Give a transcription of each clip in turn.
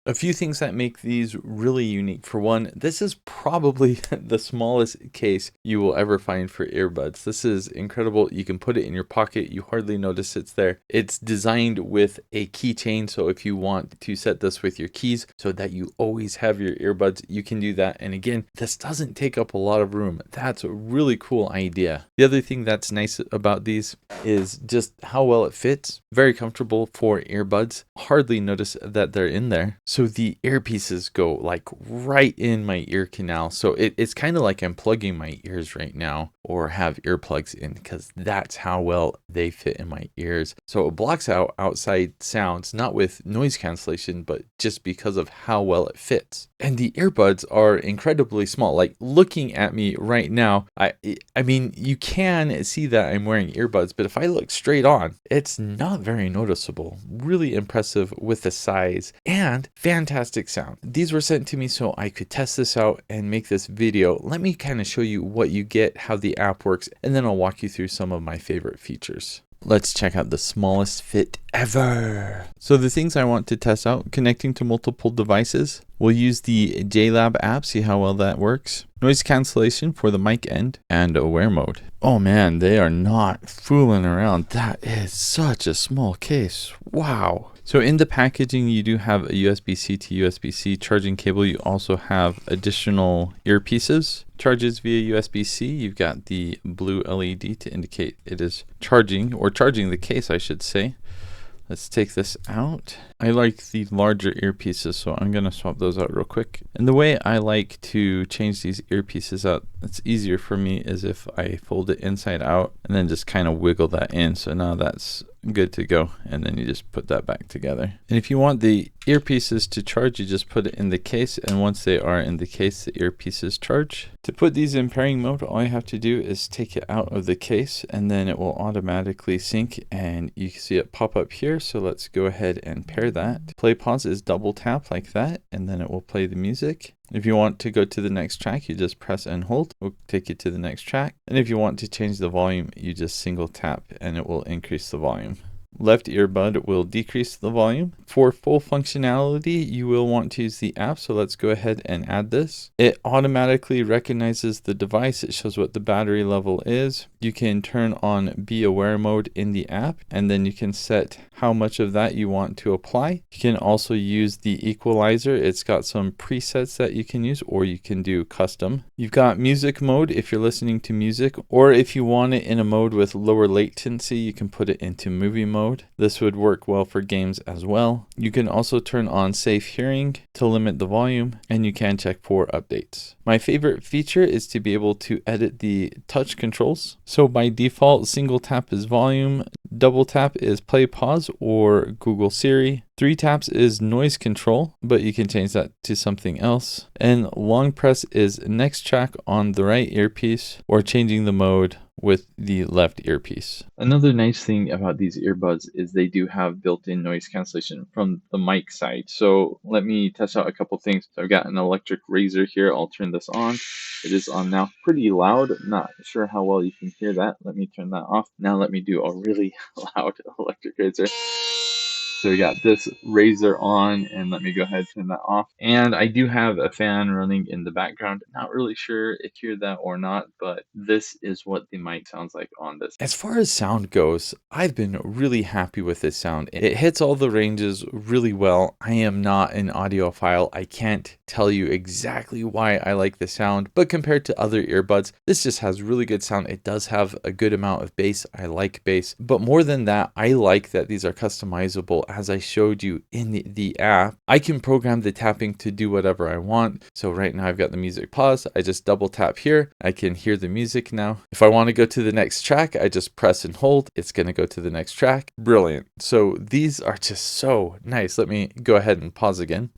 A few things that make these really unique. For one, this is probably the smallest case you will ever find for earbuds. This is incredible. You can put it in your pocket. You hardly notice it's there. It's designed with a keychain. So if you want to set this with your keys so that you always have your earbuds, you can do that. And again, this doesn't take up a lot of room. That's a really cool idea. The other thing that's nice about these is just how well it fits. Very comfortable for earbuds. Hardly notice that they're in there. So the earpieces go like right in my ear canal. So it's kind of like I'm plugging my ears right now or have earplugs in, because that's how well they fit in my ears. So it blocks out outside sounds, not with noise cancellation, but just because of how well it fits. And the earbuds are incredibly small. Like looking at me right now, I mean, you can see that I'm wearing earbuds, but if I look straight on, it's not very noticeable. Really impressive with the size and fantastic sound. These were sent to me so I could test this out and make this video. Let me kind of show you what you get, how the app works, and then I'll walk you through some of my favorite features. Let's check out the smallest fit ever. So the things I want to test out: connecting to multiple devices. We'll use the JLab app, see how well that works. Noise cancellation for the mic end, and aware mode. Oh man, they are not fooling around. That is such a small case. Wow. So in the packaging, you do have a USB-C to USB-C charging cable. You also have additional earpieces. Charges via USB-C. You've got the blue LED to indicate it is charging, or charging the case, I should say. Let's take this out. I like the larger earpieces, so I'm going to swap those out real quick. And the way I like to change these earpieces out, it's easier for me, is if I fold it inside out and then just kind of wiggle that in. So now that's good to go. And then you just put that back together. And if you want the earpieces to charge, you just put it in the case. And once they are in the case, the earpieces charge. To put these in pairing mode, all you have to do is take it out of the case and then it will automatically sync, and you can see it pop up here. So let's go ahead and pair that. Play pause is double tap like that, and then it will play the music. If you want to go to the next track, you just press and hold. We'll take you to the next track. And if you want to change the volume, you just single tap and it will increase the volume. Left earbud will decrease the volume. For full functionality, you will want to use the app. So let's go ahead and add this. It automatically recognizes the device. It shows what the battery level is. You can turn on Be Aware mode in the app, and then you can set how much of that you want to apply. You can also use the equalizer. It's got some presets that you can use, or you can do custom. You've got music mode if you're listening to music, or if you want it in a mode with lower latency, you can put it into movie mode. This would work well for games as well. You can also turn on safe hearing to limit the volume, and you can check for updates. My favorite feature is to be able to edit the touch controls. So by default, single tap is volume, double tap is play pause or Google Siri. 3 taps is noise control, but you can change that to something else. And long press is next track on the right earpiece, or changing the mode with the left earpiece. Another nice thing about these earbuds is they do have built-in noise cancellation from the mic side. So let me test out a couple things. So I've got an electric razor here. I'll turn this on. It is on now. Pretty loud. Not sure how well you can hear that. Let me turn that off. Now let me do a really loud electric razor. So we got this razor on, and let me go ahead and turn that off. And I do have a fan running in the background. Not really sure if you hear that or not, but this is what the mic sounds like on this. As far as sound goes, I've been really happy with this sound. It hits all the ranges really well. I am not an audiophile. I can't tell you exactly why I like the sound, but compared to other earbuds, this just has really good sound. It does have a good amount of bass. I like bass, but more than that, I like that these are customizable. As I showed you in the app, I can program the tapping to do whatever I want. So right now I've got the music paused. I just double tap here. I can hear the music now. If I want to go to the next track, I just press and hold. It's going to go to the next track. Brilliant. So these are just so nice. Let me go ahead and pause again.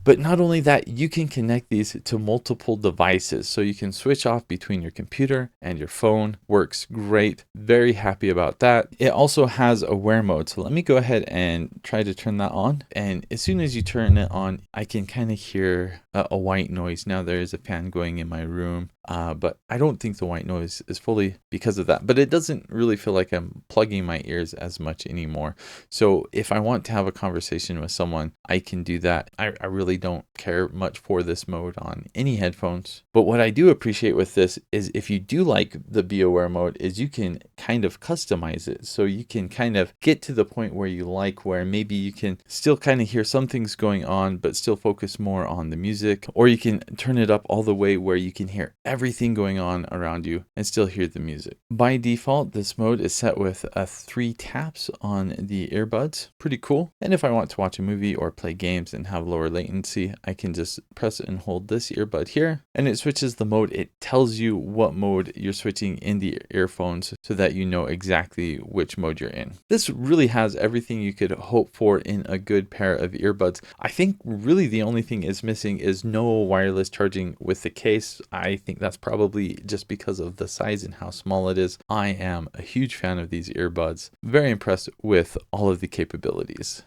But not only that, you can connect these to multiple devices. So you can switch off between your computer and your phone. Works great. Very happy about that. It also has aware mode. So let me go ahead and try to turn that on. And as soon as you turn it on, I can kind of hear a white noise. Now there is a fan going in my room. But I don't think the white noise is fully because of that. But it doesn't really feel like I'm plugging my ears as much anymore. So if I want to have a conversation with someone, I can do that. I really don't care much for this mode on any headphones. But what I do appreciate with this is if you do like the Be Aware mode, is you can kind of customize it. So you can kind of get to the point where you like, where maybe you can still kind of hear some things going on, but still focus more on the music. Or you can turn it up all the way where you can hear everything going on around you and still hear the music. By default, this mode is set with 3 taps on the earbuds. Pretty cool. And if I want to watch a movie or play games and have lower latency, I can just press and hold this earbud here, and it switches the mode. It tells you what mode you're switching in the earphones so that you know exactly which mode you're in. This really has everything you could hope for in a good pair of earbuds. I think really the only thing is missing is no wireless charging with the case. I think that's probably just because of the size and how small it is. I am a huge fan of these earbuds. Very impressed with all of the capabilities.